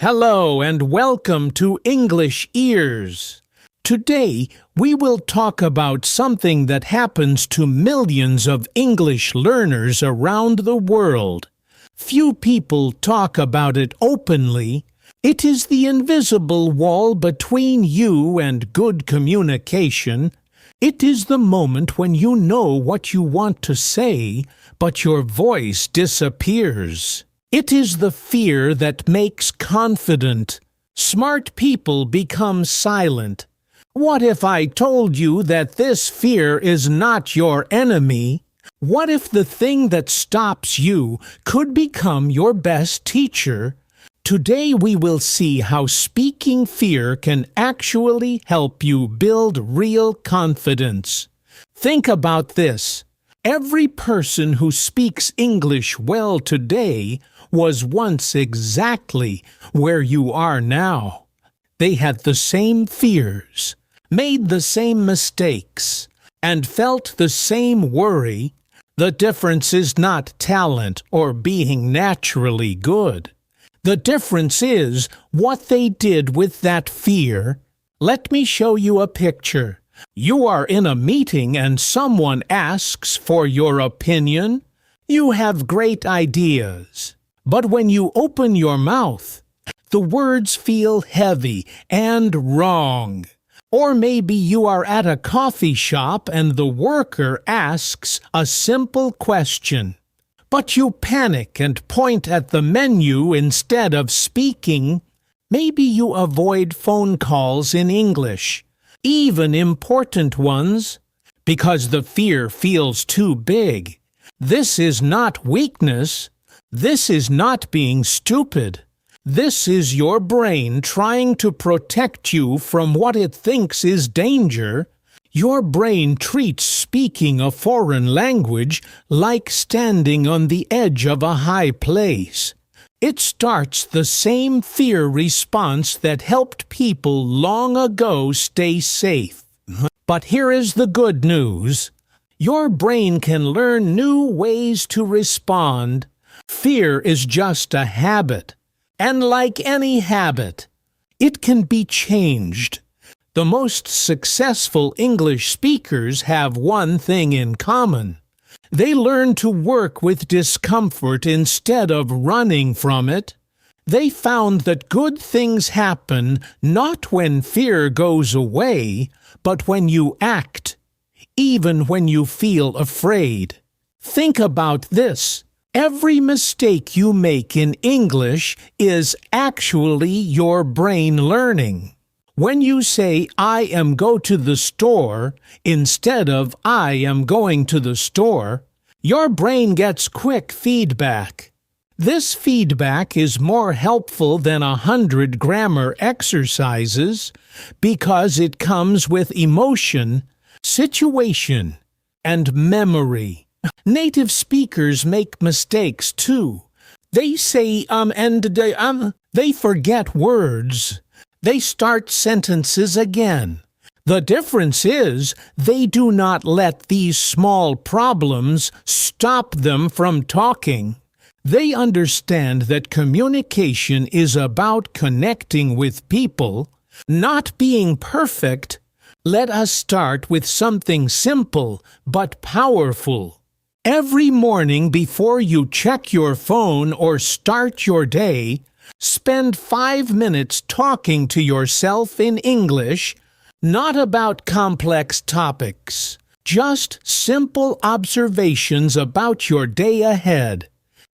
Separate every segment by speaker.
Speaker 1: Hello and welcome to English Ears. Today, we will talk about something that happens to millions of English learners around the world. Few people talk about it openly. It is the invisible wall between you and good communication. It is the moment when you know what you want to say, but your voice disappears. It is the fear that makes confident. Smart people become silent. What if I told you that this fear is not your enemy? What if the thing that stops you could become your best teacher? Today we will see how speaking fear can actually help you build real confidence. Think about this. Every person who speaks English well today was once exactly where you are now. They had the same fears, made the same mistakes, and felt the same worry. The difference is not talent or being naturally good. The difference is what they did with that fear. Let me show you a picture. You are in a meeting and someone asks for your opinion. You have great ideas. But when you open your mouth, the words feel heavy and wrong. Or maybe you are at a coffee shop and the worker asks a simple question. But you panic and point at the menu instead of speaking. Maybe you avoid phone calls in English, even important ones, because the fear feels too big. This is not weakness. This is not being stupid. This is your brain trying to protect you from what it thinks is danger. Your brain treats speaking a foreign language like standing on the edge of a high place. It starts the same fear response that helped people long ago stay safe. But here is the good news. Your brain can learn new ways to respond. Fear is just a habit, and like any habit, it can be changed. The most successful English speakers have one thing in common. They learn to work with discomfort instead of running from it. They found that good things happen not when fear goes away, but when you act, even when you feel afraid. Think about this. Every mistake you make in English is actually your brain learning. When you say, I am go to the store, instead of I am going to the store, your brain gets quick feedback. This feedback is more helpful than 100 grammar exercises because it comes with emotion, situation, and memory. Native speakers make mistakes too. They say they forget words. They start sentences again. The difference is they do not let these small problems stop them from talking. They understand that communication is about connecting with people, not being perfect. Let us start with something simple but powerful. Every morning before you check your phone or start your day, spend 5 minutes talking to yourself in English, not about complex topics, just simple observations about your day ahead.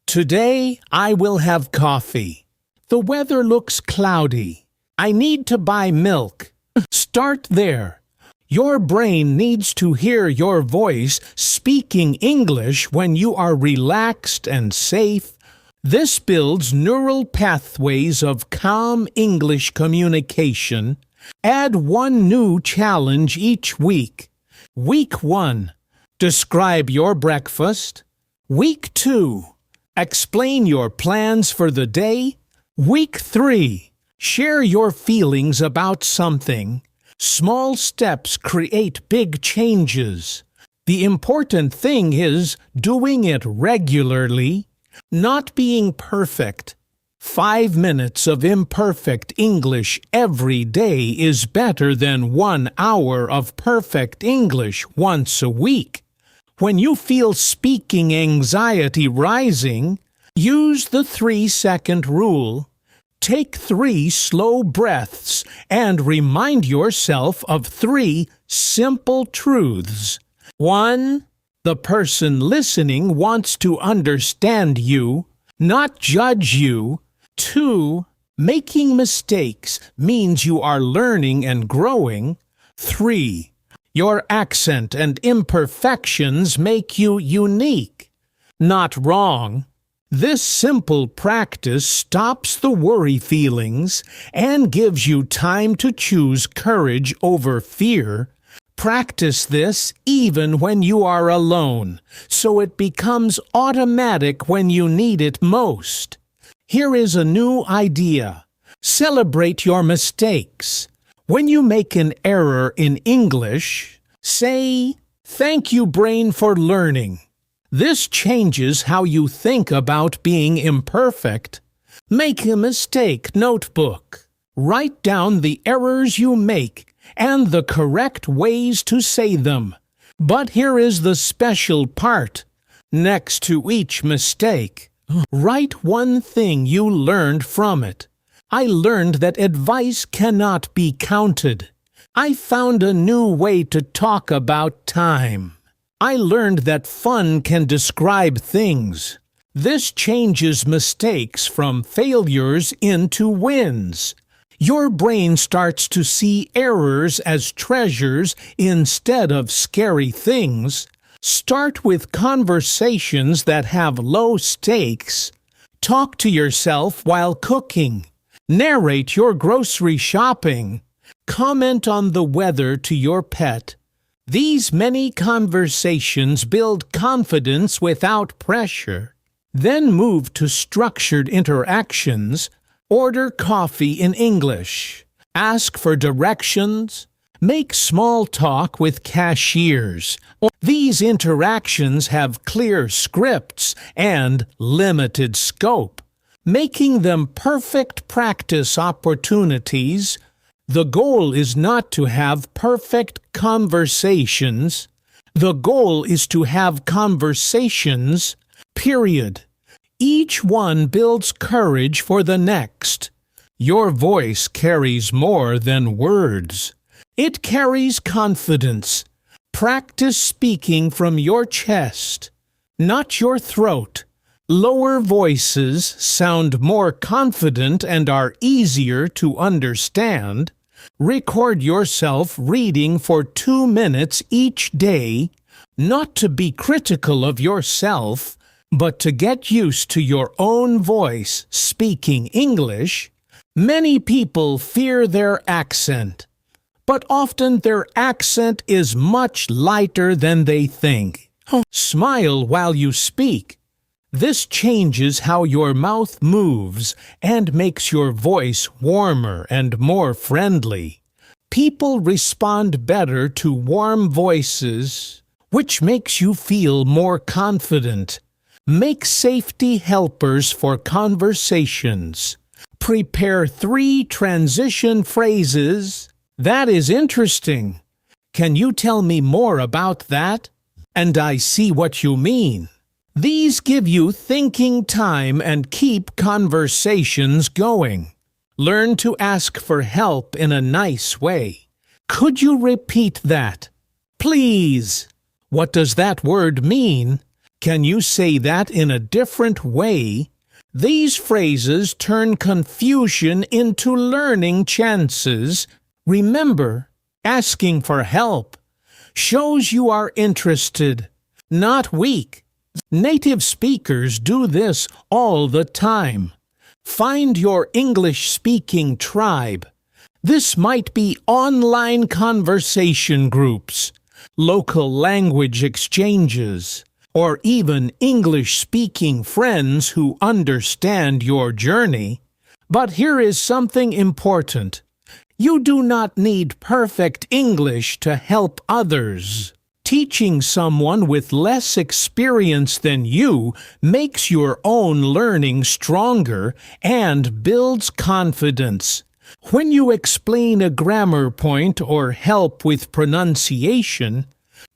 Speaker 1: Today, I will have coffee. The weather looks cloudy. I need to buy milk. Start there. Your brain needs to hear your voice speaking English when you are relaxed and safe. This builds neural pathways of calm English communication. Add one new challenge each week. Week 1. Describe your breakfast. Week 2. Explain your plans for the day. Week 3. Share your feelings about something. Small steps create big changes. The important thing is doing it regularly, not being perfect. 5 minutes of imperfect English every day is better than 1 hour of perfect English once a week. When you feel speaking anxiety rising, use the 3-second rule. Take 3 slow breaths and remind yourself of 3 simple truths. 1. The person listening wants to understand you, not judge you. 2. Making mistakes means you are learning and growing. 3. Your accent and imperfections make you unique, not wrong. This simple practice stops the worry feelings and gives you time to choose courage over fear. Practice this even when you are alone, so it becomes automatic when you need it most. Here is a new idea. Celebrate your mistakes. When you make an error in English, say, "Thank you, brain, for learning." This changes how you think about being imperfect. Make a mistake notebook. Write down the errors you make and the correct ways to say them. But here is the special part. Next to each mistake, write one thing you learned from it. I learned that advice cannot be counted. I found a new way to talk about time. I learned that fun can describe things. This changes mistakes from failures into wins. Your brain starts to see errors as treasures instead of scary things. Start with conversations that have low stakes. Talk to yourself while cooking. Narrate your grocery shopping. Comment on the weather to your pet. These many conversations build confidence without pressure. Then move to structured interactions. Order coffee in English. Ask for directions. Make small talk with cashiers. These interactions have clear scripts and limited scope, making them perfect practice opportunities. The goal is not to have perfect conversations. The goal is to have conversations, period. Each one builds courage for the next. Your voice carries more than words. It carries confidence. Practice speaking from your chest, not your throat. Lower voices sound more confident and are easier to understand. Record yourself reading for 2 minutes each day, not to be critical of yourself, but to get used to your own voice speaking English. Many people fear their accent, but often their accent is much lighter than they think. Smile while you speak. This changes how your mouth moves and makes your voice warmer and more friendly. People respond better to warm voices, which makes you feel more confident. Make safety helpers for conversations. Prepare 3 transition phrases. That is interesting. Can you tell me more about that? And I see what you mean. These give you thinking time and keep conversations going. Learn to ask for help in a nice way. Could you repeat that? Please. What does that word mean? Can you say that in a different way? These phrases turn confusion into learning chances. Remember, asking for help shows you are interested, not weak. Native speakers do this all the time. Find your English-speaking tribe. This might be online conversation groups, local language exchanges, or even English-speaking friends who understand your journey. But here is something important. You do not need perfect English to help others. Teaching someone with less experience than you makes your own learning stronger and builds confidence. When you explain a grammar point or help with pronunciation,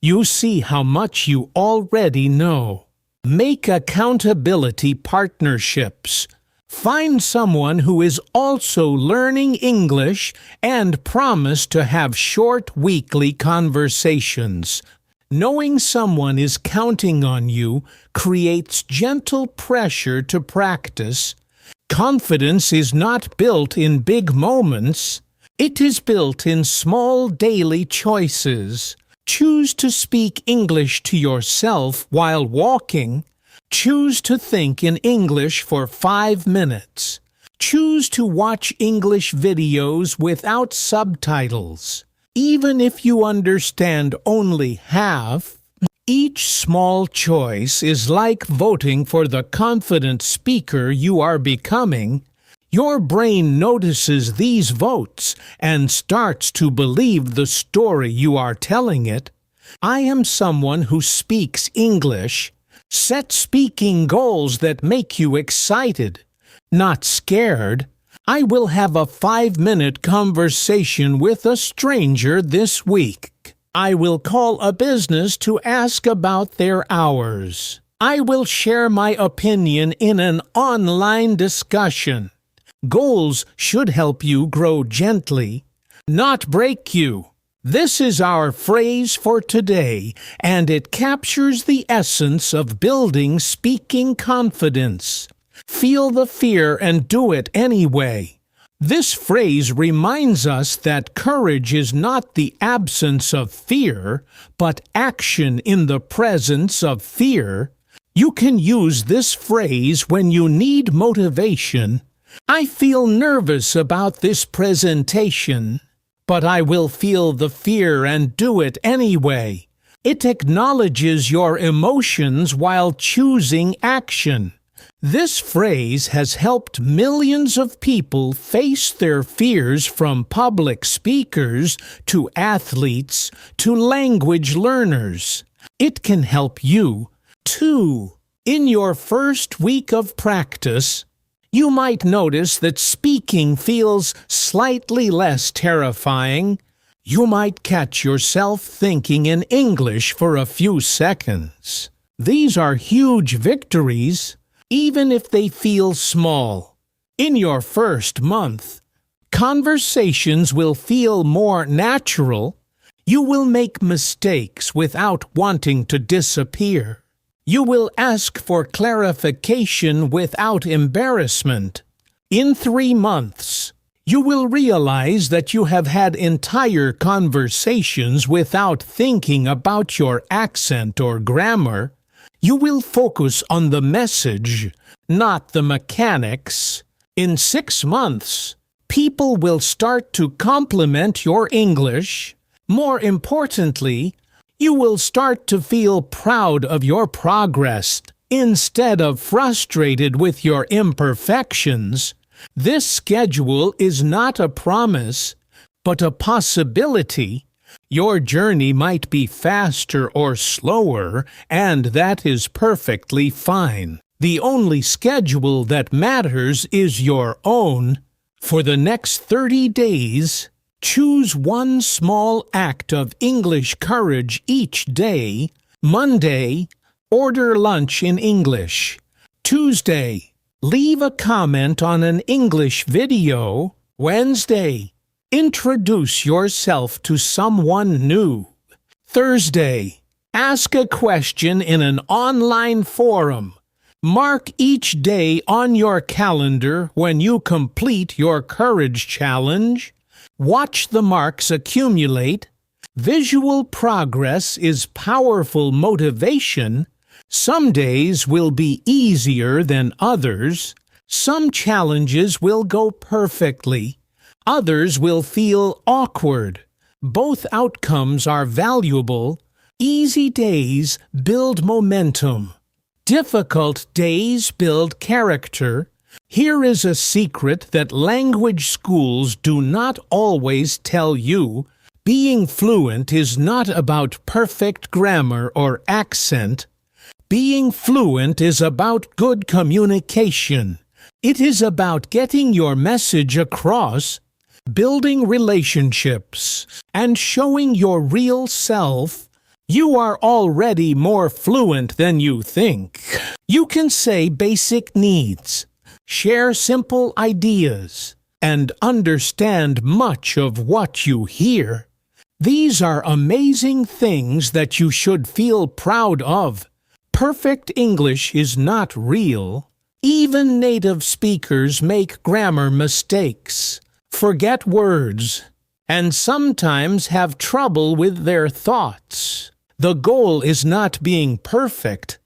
Speaker 1: you see how much you already know. Make accountability partnerships. Find someone who is also learning English and promise to have short weekly conversations. Knowing someone is counting on you creates gentle pressure to practice. Confidence is not built in big moments. It is built in small daily choices. Choose to speak English to yourself while walking. Choose to think in English for 5 minutes. Choose to watch English videos without subtitles. Even if you understand only half, each small choice is like voting for the confident speaker you are becoming. Your brain notices these votes and starts to believe the story you are telling it. I am someone who speaks English. Set speaking goals that make you excited, not scared. I will have a 5-minute conversation with a stranger this week. I will call a business to ask about their hours. I will share my opinion in an online discussion. Goals should help you grow gently, not break you. This is our phrase for today, and it captures the essence of building speaking confidence. Feel the fear and do it anyway. This phrase reminds us that courage is not the absence of fear, but action in the presence of fear. You can use this phrase when you need motivation. I feel nervous about this presentation, but I will feel the fear and do it anyway. It acknowledges your emotions while choosing action. This phrase has helped millions of people face their fears, from public speakers to athletes to language learners. It can help you, too. In your first week of practice, you might notice that speaking feels slightly less terrifying. You might catch yourself thinking in English for a few seconds. These are huge victories, even if they feel small. In your first month, conversations will feel more natural. You will make mistakes without wanting to disappear. You will ask for clarification without embarrassment. In 3 months, you will realize that you have had entire conversations without thinking about your accent or grammar. You will focus on the message, not the mechanics. In 6 months, people will start to compliment your English. More importantly, you will start to feel proud of your progress instead of frustrated with your imperfections. This schedule is not a promise, but a possibility. Your journey might be faster or slower, and that is perfectly fine. The only schedule that matters is your own. For the next 30 days, choose one small act of English courage each day. Monday, order lunch in English. Tuesday, leave a comment on an English video. Wednesday, introduce yourself to someone new. Thursday, ask a question in an online forum. Mark each day on your calendar when you complete your courage challenge. Watch the marks accumulate. Visual progress is powerful motivation. Some days will be easier than others. Some challenges will go perfectly. Others will feel awkward. Both outcomes are valuable. Easy days build momentum. Difficult days build character. Here is a secret that language schools do not always tell you. Being fluent is not about perfect grammar or accent. Being fluent is about good communication. It is about getting your message across, building relationships, and showing your real self. You are already more fluent than you think. You can say basic needs, share simple ideas, and understand much of what you hear. These are amazing things that you should feel proud of. Perfect English is not real. Even native speakers make grammar mistakes, forget words, and sometimes have trouble with their thoughts. The goal is not being perfect.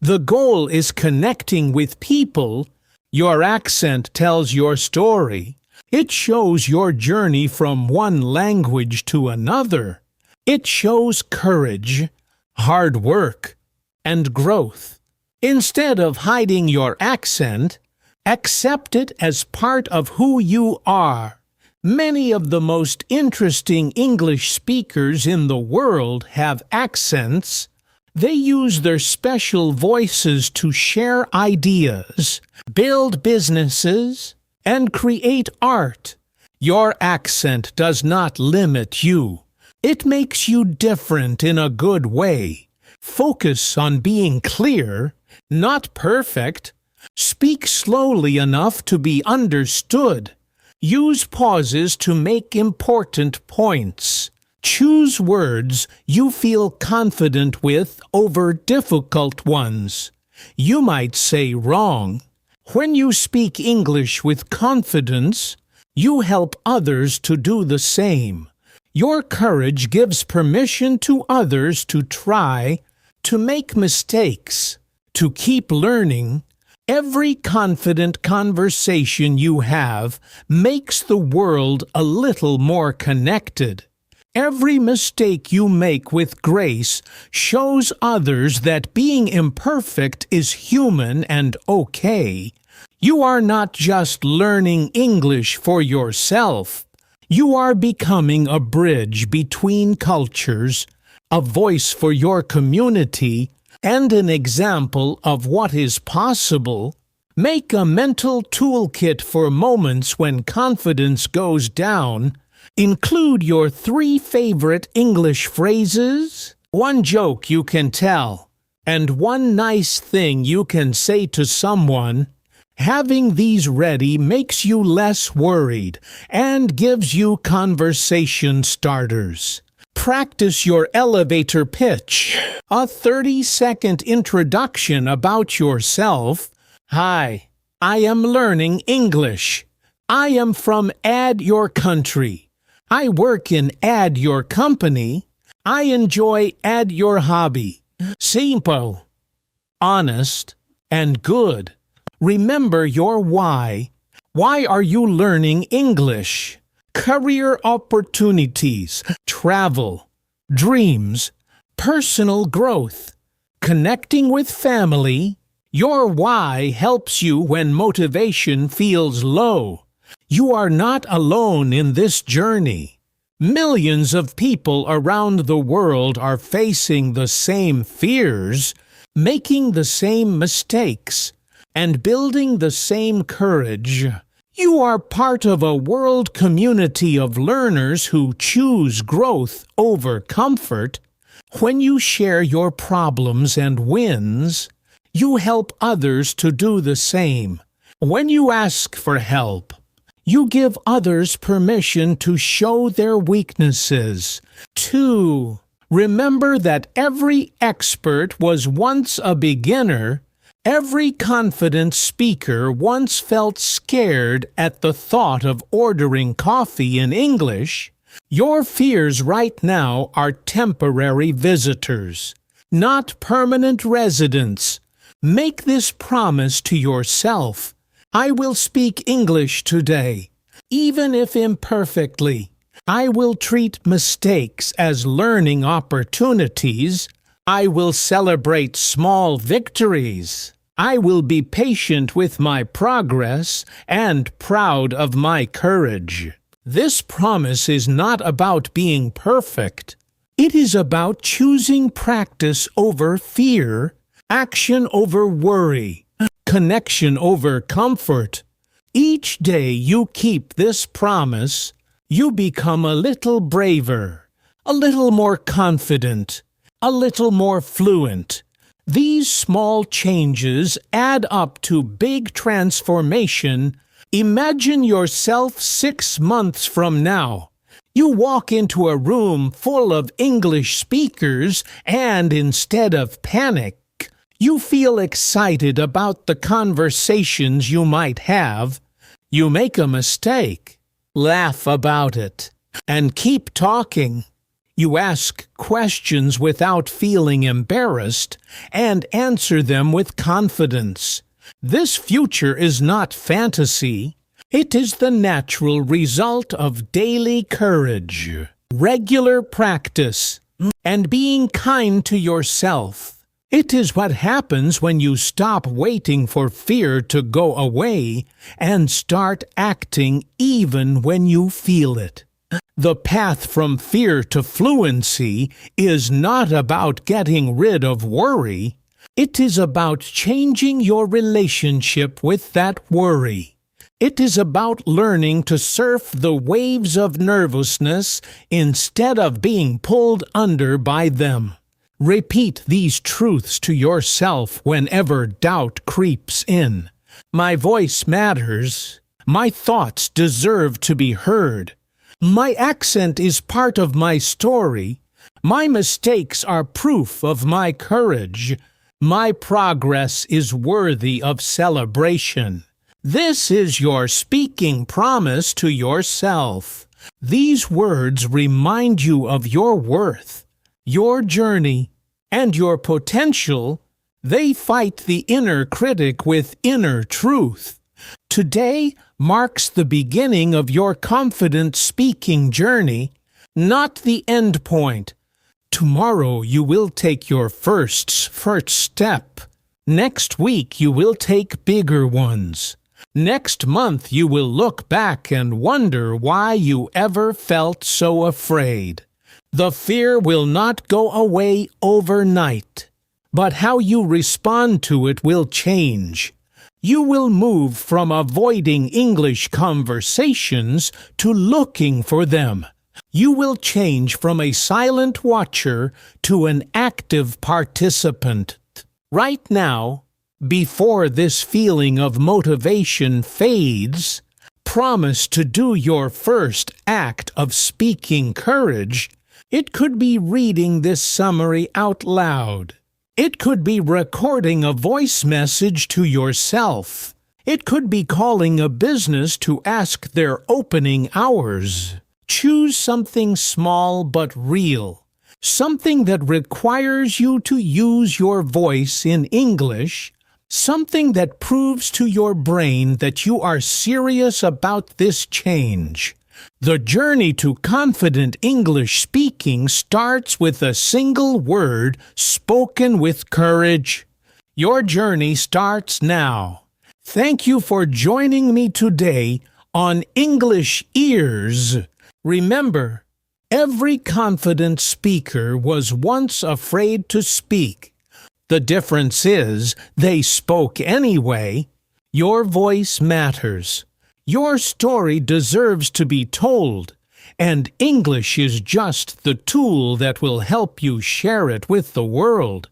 Speaker 1: The goal is connecting with people. Your accent tells your story. It shows your journey from one language to another. It shows courage, hard work, and growth. Instead of hiding your accent, accept it as part of who you are. Many of the most interesting English speakers in the world have accents. They use their special voices to share ideas, build businesses, and create art. Your accent does not limit you. It makes you different in a good way. Focus on being clear, not perfect. Speak slowly enough to be understood. Use pauses to make important points. Choose words you feel confident with over difficult ones. You might say wrong. When you speak English with confidence, you help others to do the same. Your courage gives permission to others to try, to make mistakes, to keep learning. Every confident conversation you have makes the world a little more connected. Every mistake you make with grace shows others that being imperfect is human and okay. You are not just learning English for yourself. You are becoming a bridge between cultures, a voice for your community, and an example of what is possible. Make a mental toolkit for moments when confidence goes down. Include your 3 favorite English phrases, 1 joke you can tell, and 1 nice thing you can say to someone. Having these ready makes you less worried and gives you conversation starters. Practice your elevator pitch, a 30-second introduction about yourself. Hi, I am learning English. I am from Add Your Country. I work in Add Your Company. I enjoy Add Your Hobby. Simple, honest, and good. Remember your why. Why are you learning English? Career opportunities, travel, dreams, personal growth, connecting with family. Your why helps you when motivation feels low. You are not alone in this journey. Millions of people around the world are facing the same fears, making the same mistakes, and building the same courage. You are part of a world community of learners who choose growth over comfort. When you share your problems and wins, you help others to do the same. When you ask for help, you give others permission to show their weaknesses. 2. Remember that every expert was once a beginner. Every confident speaker once felt scared at the thought of ordering coffee in English. Your fears right now are temporary visitors, not permanent residents. Make this promise to yourself. I will speak English today, even if imperfectly. I will treat mistakes as learning opportunities. I will celebrate small victories. I will be patient with my progress and proud of my courage. This promise is not about being perfect. It is about choosing practice over fear, action over worry, connection over comfort. Each day you keep this promise, you become a little braver, a little more confident, a little more fluent. These small changes add up to big transformation. Imagine yourself 6 months from now. You walk into a room full of English speakers and instead of panic, you feel excited about the conversations you might have. You make a mistake, laugh about it, and keep talking. You ask questions without feeling embarrassed and answer them with confidence. This future is not fantasy. It is the natural result of daily courage, regular practice, and being kind to yourself. It is what happens when you stop waiting for fear to go away and start acting even when you feel it. The path from fear to fluency is not about getting rid of worry. It is about changing your relationship with that worry. It is about learning to surf the waves of nervousness instead of being pulled under by them. Repeat these truths to yourself whenever doubt creeps in. My voice matters. My thoughts deserve to be heard. My accent is part of my story. My mistakes are proof of my courage. My progress is worthy of celebration. This is your speaking promise to yourself. These words remind you of your worth, your journey, and your potential. They fight the inner critic with inner truth. Today marks the beginning of your confident speaking journey, not the end point. Tomorrow you will take your first step. Next week you will take bigger ones. Next month you will look back and wonder why you ever felt so afraid. The fear will not go away overnight, but how you respond to it will change. You will move from avoiding English conversations to looking for them. You will change from a silent watcher to an active participant. Right now, before this feeling of motivation fades, promise to do your first act of speaking courage. It could be reading this summary out loud. It could be recording a voice message to yourself. It could be calling a business to ask their opening hours. Choose something small but real. Something that requires you to use your voice in English. Something that proves to your brain that you are serious about this change. The journey to confident English speaking starts with a single word spoken with courage. Your journey starts now. Thank you for joining me today on English Ears. Remember, every confident speaker was once afraid to speak. The difference is they spoke anyway. Your voice matters. Your story deserves to be told, and English is just the tool that will help you share it with the world.